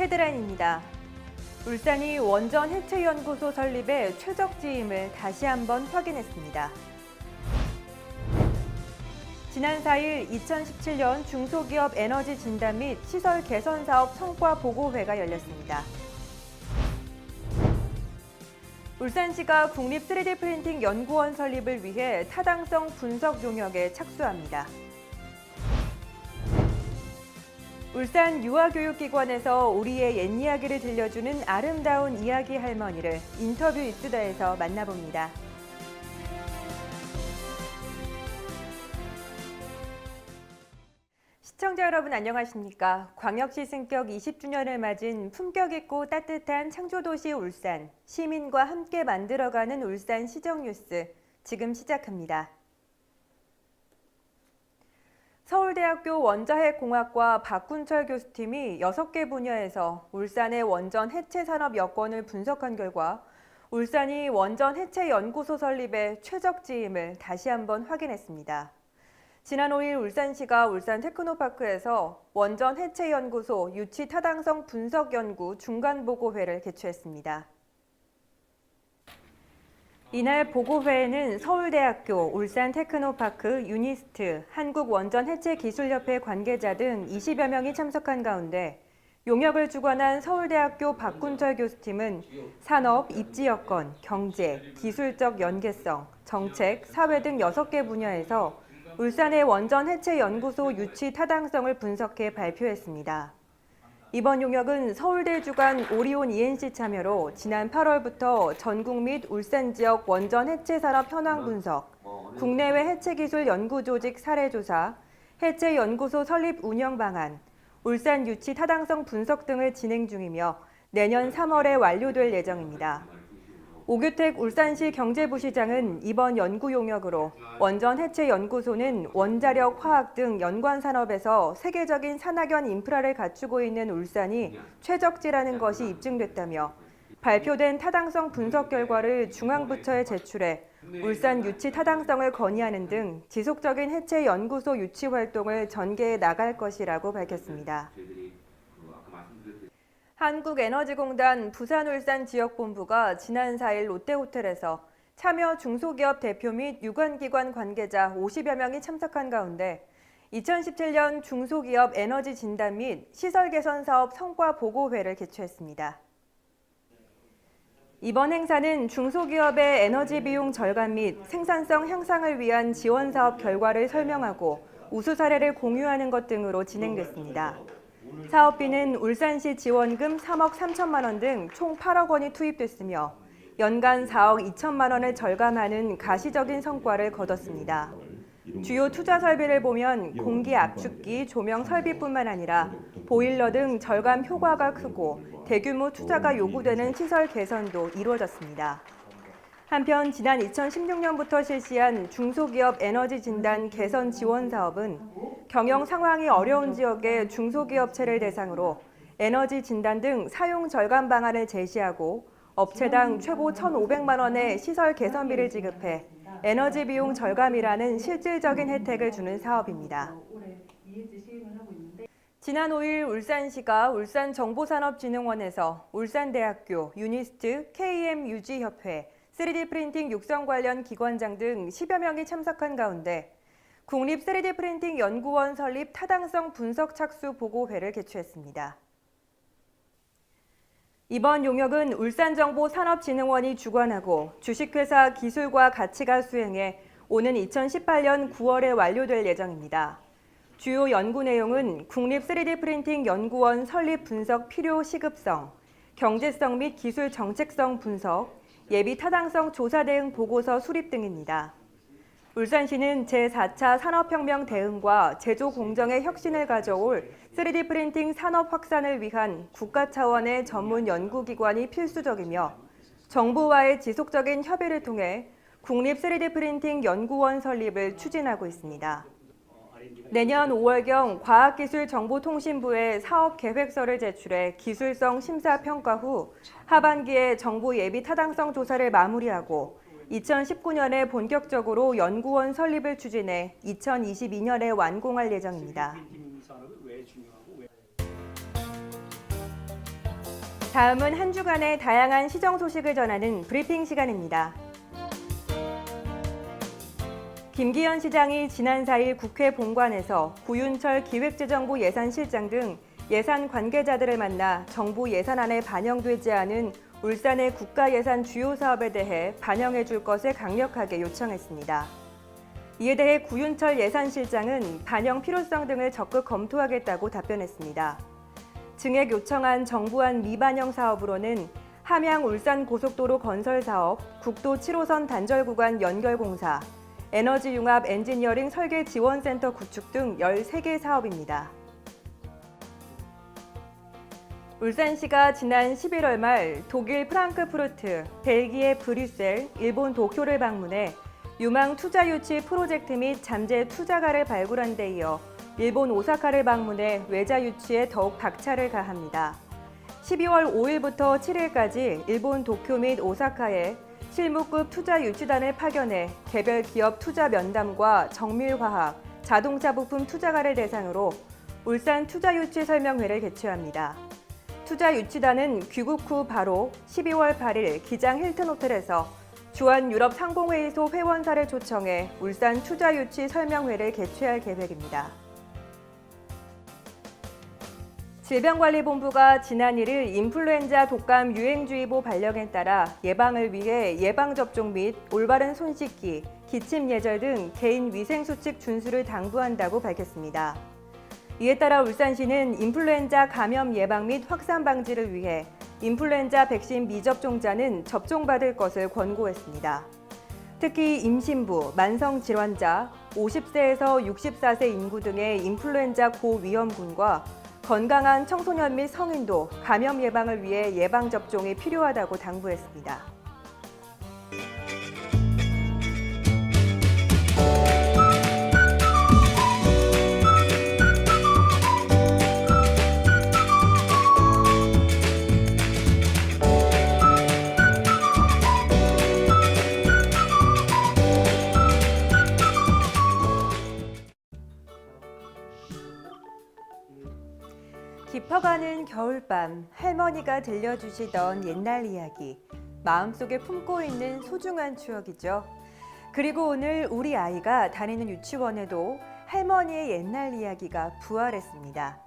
헤드라인입니다. 울산이 원전 해체연구소 설립의 최적지임을 다시 한번 확인했습니다. 지난 4일 2017년 중소기업 에너지 진단 및 시설 개선 사업 성과 보고회가 열렸습니다. 울산시가 국립 3D 프린팅 연구원 설립을 위해 타당성 분석 용역에 착수합니다. 울산 유아교육기관에서 우리의 옛 이야기를 들려주는 아름다운 이야기 할머니를 인터뷰 이수다에서 만나봅니다. 시청자 여러분 안녕하십니까? 광역시 승격 20주년을 맞은 품격 있고 따뜻한 창조도시 울산, 시민과 함께 만들어가는 울산 시정뉴스, 지금 시작합니다. 서울대학교 원자핵공학과 박군철 교수팀이 6개 분야에서 울산의 원전 해체 산업 여건을 분석한 결과 울산이 원전 해체 연구소 설립의 최적지임을 다시 한번 확인했습니다. 지난 5일 울산시가 울산 테크노파크에서 원전 해체 연구소 유치 타당성 분석 연구 중간 보고회를 개최했습니다. 이날 보고회에는 서울대학교, 울산 테크노파크, 유니스트, 한국원전해체기술협회 관계자 등 20여 명이 참석한 가운데 용역을 주관한 서울대학교 박군철 교수팀은 산업, 입지 여건, 경제, 기술적 연계성, 정책, 사회 등 6개 분야에서 울산의 원전 해체 연구소 유치 타당성을 분석해 발표했습니다. 이번 용역은 서울대 주관 오리온 ENC 참여로 지난 8월부터 전국 및 울산 지역 원전 해체 산업 현황 분석, 국내외 해체 기술 연구 조직 사례 조사, 해체 연구소 설립 운영 방안, 울산 유치 타당성 분석 등을 진행 중이며 내년 3월에 완료될 예정입니다. 오규택 울산시 경제부시장은 이번 연구 용역으로 원전 해체 연구소는 원자력, 화학 등 연관 산업에서 세계적인 산학연 인프라를 갖추고 있는 울산이 최적지라는 것이 입증됐다며 발표된 타당성 분석 결과를 중앙부처에 제출해 울산 유치 타당성을 건의하는 등 지속적인 해체 연구소 유치 활동을 전개해 나갈 것이라고 밝혔습니다. 한국에너지공단 부산울산지역본부가 지난 4일 롯데호텔에서 참여 중소기업 대표 및 유관기관 관계자 50여 명이 참석한 가운데 2017년 중소기업 에너지 진단 및 시설 개선 사업 성과 보고회를 개최했습니다. 이번 행사는 중소기업의 에너지 비용 절감 및 생산성 향상을 위한 지원 사업 결과를 설명하고 우수 사례를 공유하는 것 등으로 진행됐습니다. 사업비는 울산시 지원금 3억 3천만 원 등 총 8억 원이 투입됐으며 연간 4억 2천만 원을 절감하는 가시적인 성과를 거뒀습니다. 주요 투자 설비를 보면 공기 압축기, 조명 설비뿐만 아니라 보일러 등 절감 효과가 크고 대규모 투자가 요구되는 시설 개선도 이루어졌습니다. 한편 지난 2016년부터 실시한 중소기업 에너지 진단 개선 지원 사업은 경영 상황이 어려운 지역의 중소기업체를 대상으로 에너지 진단 등 사용 절감 방안을 제시하고 업체당 최고 1,500만 원의 시설 개선비를 지급해 에너지 비용 절감이라는 실질적인 혜택을 주는 사업입니다. 지난 5일 울산시가 울산정보산업진흥원에서 울산대학교, 유니스트, KMUG협회, 3D 프린팅 육성 관련 기관장 등 10여 명이 참석한 가운데 국립 3D 프린팅 연구원 설립 타당성 분석 착수 보고회를 개최했습니다. 이번 용역은 울산정보산업진흥원이 주관하고 주식회사 기술과 가치가 수행해 오는 2018년 9월에 완료될 예정입니다. 주요 연구 내용은 국립 3D 프린팅 연구원 설립 분석 필요 시급성, 경제성 및 기술 정책성 분석, 예비 타당성 조사 대응 보고서 수립 등입니다. 울산시는 제4차 산업혁명 대응과 제조 공정의 혁신을 가져올 3D 프린팅 산업 확산을 위한 국가 차원의 전문 연구기관이 필수적이며 정부와의 지속적인 협의를 통해 국립 3D 프린팅 연구원 설립을 추진하고 있습니다. 내년 5월경 과학기술정보통신부에 사업 계획서를 제출해 기술성 심사 평가 후 하반기에 정부 예비 타당성 조사를 마무리하고 2019년에 본격적으로 연구원 설립을 추진해 2022년에 완공할 예정입니다. 다음은 한 주간의 다양한 시정 소식을 전하는 브리핑 시간입니다. 김기현 시장이 지난 4일 국회 본관에서 구윤철 기획재정부 예산실장 등 예산 관계자들을 만나 정부 예산안에 반영되지 않은 울산의 국가예산 주요 사업에 대해 반영해 줄 것을 강력하게 요청했습니다. 이에 대해 구윤철 예산실장은 반영 필요성 등을 적극 검토하겠다고 답변했습니다. 증액 요청한 정부안 미반영 사업으로는 함양 울산 고속도로 건설 사업, 국도 7호선 단절 구간 연결 공사, 에너지 융합 엔지니어링 설계 지원센터 구축 등 13개 사업입니다. 울산시가 지난 11월 말 독일 프랑크푸르트, 벨기에 브뤼셀, 일본 도쿄를 방문해 유망 투자 유치 프로젝트 및 잠재 투자가를 발굴한 데 이어 일본 오사카를 방문해 외자 유치에 더욱 박차를 가합니다. 12월 5일부터 7일까지 일본 도쿄 및 오사카에 실무급 투자 유치단을 파견해 개별 기업 투자 면담과 정밀화학, 자동차 부품 투자가를 대상으로 울산 투자 유치 설명회를 개최합니다. 투자 유치단은 귀국 후 바로 12월 8일 기장 힐튼 호텔에서 주한 유럽 상공회의소 회원사를 초청해 울산 투자 유치 설명회를 개최할 계획입니다. 질병관리본부가 지난 1일 인플루엔자 독감 유행주의보 발령에 따라 예방을 위해 예방접종 및 올바른 손 씻기, 기침 예절 등 개인 위생수칙 준수를 당부한다고 밝혔습니다. 이에 따라 울산시는 인플루엔자 감염 예방 및 확산 방지를 위해 인플루엔자 백신 미접종자는 접종받을 것을 권고했습니다. 특히 임신부, 만성질환자, 50세에서 64세 인구 등의 인플루엔자 고위험군과 건강한 청소년 및 성인도 감염 예방을 위해 예방접종이 필요하다고 당부했습니다. 깊어가는 겨울밤, 할머니가 들려주시던 옛날 이야기, 마음속에 품고 있는 소중한 추억이죠. 그리고 오늘 우리 아이가 다니는 유치원에도 할머니의 옛날 이야기가 부활했습니다.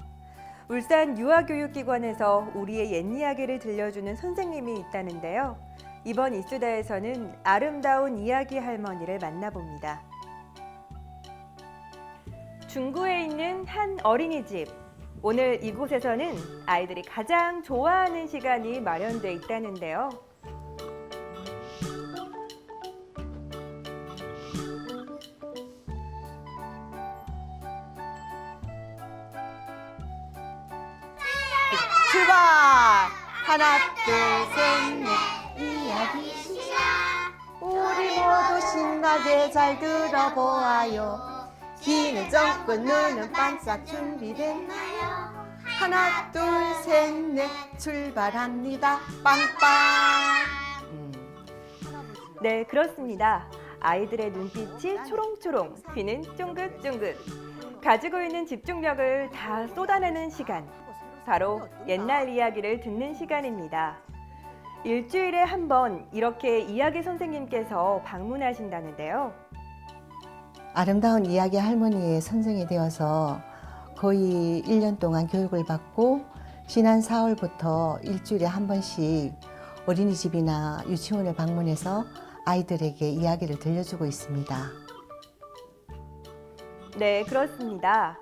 울산 유아교육기관에서 우리의 옛 이야기를 들려주는 선생님이 있다는데요. 이번 이수다에서는 아름다운 이야기 할머니를 만나봅니다. 중구에 있는 한 어린이집. 오늘 이곳에서는 아이들이 가장 좋아하는 시간이 마련돼 있다는데요. 출발! 하나, 둘, 셋, 넷. 이야기 시작! 우리 모두 신나게 잘 들어보아요. 귀는 쫑긋 눈은 반짝 준비됐나요? 하나 둘 셋 넷 출발합니다. 빵빵. 네, 그렇습니다. 아이들의 눈빛이 초롱초롱, 귀는 쫑긋쫑긋. 가지고 있는 집중력을 다 쏟아내는 시간. 바로 옛날 이야기를 듣는 시간입니다. 일주일에 한 번 이렇게 이야기 선생님께서 방문하신다는데요. 아름다운 이야기 할머니의 선생이 되어서 거의 1년 동안 교육을 받고 지난 4월부터 일주일에 한 번씩 어린이집이나 유치원을 방문해서 아이들에게 이야기를 들려주고 있습니다. 네, 그렇습니다.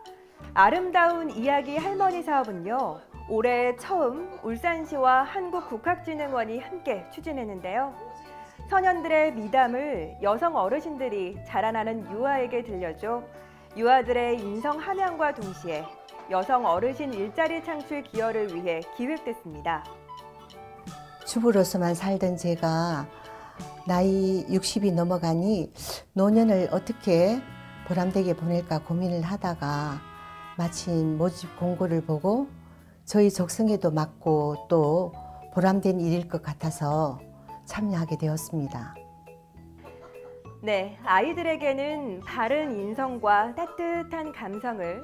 아름다운 이야기 할머니 사업은요, 올해 처음 울산시와 한국국학진흥원이 함께 추진했는데요. 소년들의 미담을 여성 어르신들이 자라나는 유아에게 들려줘 유아들의 인성 함양과 동시에 여성 어르신 일자리 창출 기여를 위해 기획됐습니다. 주부로서만 살던 제가 나이 60이 넘어가니 노년을 어떻게 보람되게 보낼까 고민을 하다가 마침 모집 공고를 보고 저희 적성에도 맞고 또 보람된 일일 것 같아서 참여하게 되었습니다. 네, 아이들에게는 바른 인성과 따뜻한 감성을,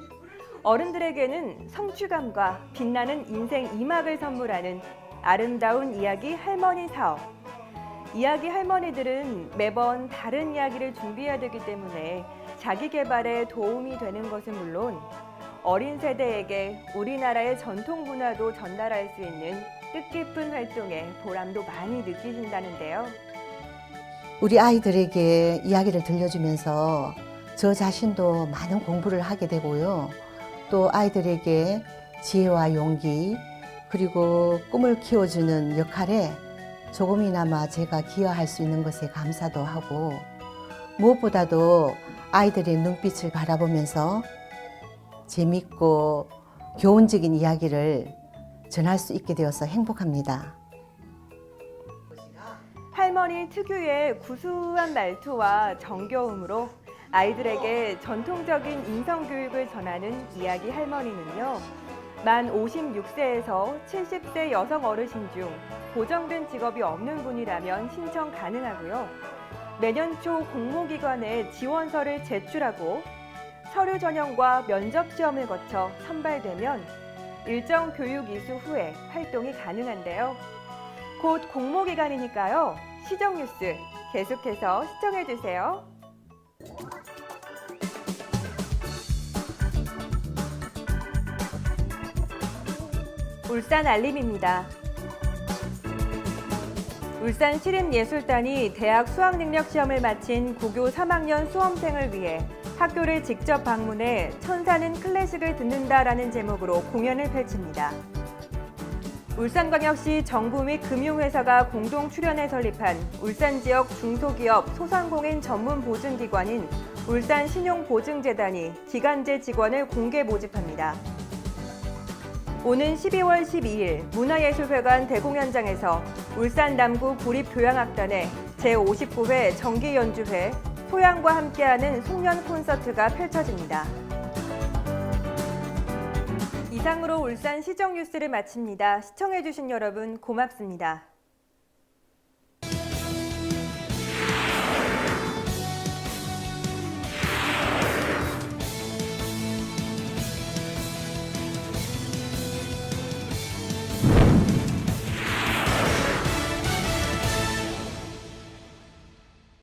어른들에게는 성취감과 빛나는 인생 2막을 선물하는 아름다운 이야기 할머니 사업. 이야기 할머니들은 매번 다른 이야기를 준비해야 되기 때문에 자기 개발에 도움이 되는 것은 물론 어린 세대에게 우리나라의 전통 문화도 전달할 수 있는 뜻깊은 활동에 보람도 많이 느끼신다는데요. 우리 아이들에게 이야기를 들려주면서 저 자신도 많은 공부를 하게 되고요. 또 아이들에게 지혜와 용기 그리고 꿈을 키워주는 역할에 조금이나마 제가 기여할 수 있는 것에 감사도 하고 무엇보다도 아이들의 눈빛을 바라보면서 재밌고 교훈적인 이야기를 전할 수 있게 되어서 행복합니다. 할머니 특유의 구수한 말투와 정겨움으로 아이들에게 전통적인 인성교육을 전하는 이야기 할머니는요. 만 56세에서 70세 여성 어르신 중 고정된 직업이 없는 분이라면 신청 가능하고요. 매년 초 공모기관에 지원서를 제출하고 서류 전형과 면접 시험을 거쳐 선발되면 일정 교육 이수 후에 활동이 가능한데요. 곧 공모기간이니까요. 시정뉴스 계속해서 시청해주세요. 울산 알림입니다. 울산 시립예술단이 대학 수학능력시험을 마친 고교 3학년 수험생을 위해 학교를 직접 방문해 천사는 클래식을 듣는다라는 제목으로 공연을 펼칩니다. 울산광역시 정부 및 금융회사가 공동 출연해 설립한 울산 지역 중소기업 소상공인 전문 보증기관인 울산신용보증재단이 기간제 직원을 공개 모집합니다. 오는 12월 12일 문화예술회관 대공연장에서 울산 남구 구립교향악단의 제59회 정기연주회 소양과 함께하는 송년 콘서트가 펼쳐집니다. 이상으로 울산 시정뉴스를 마칩니다. 시청해주신 여러분 고맙습니다.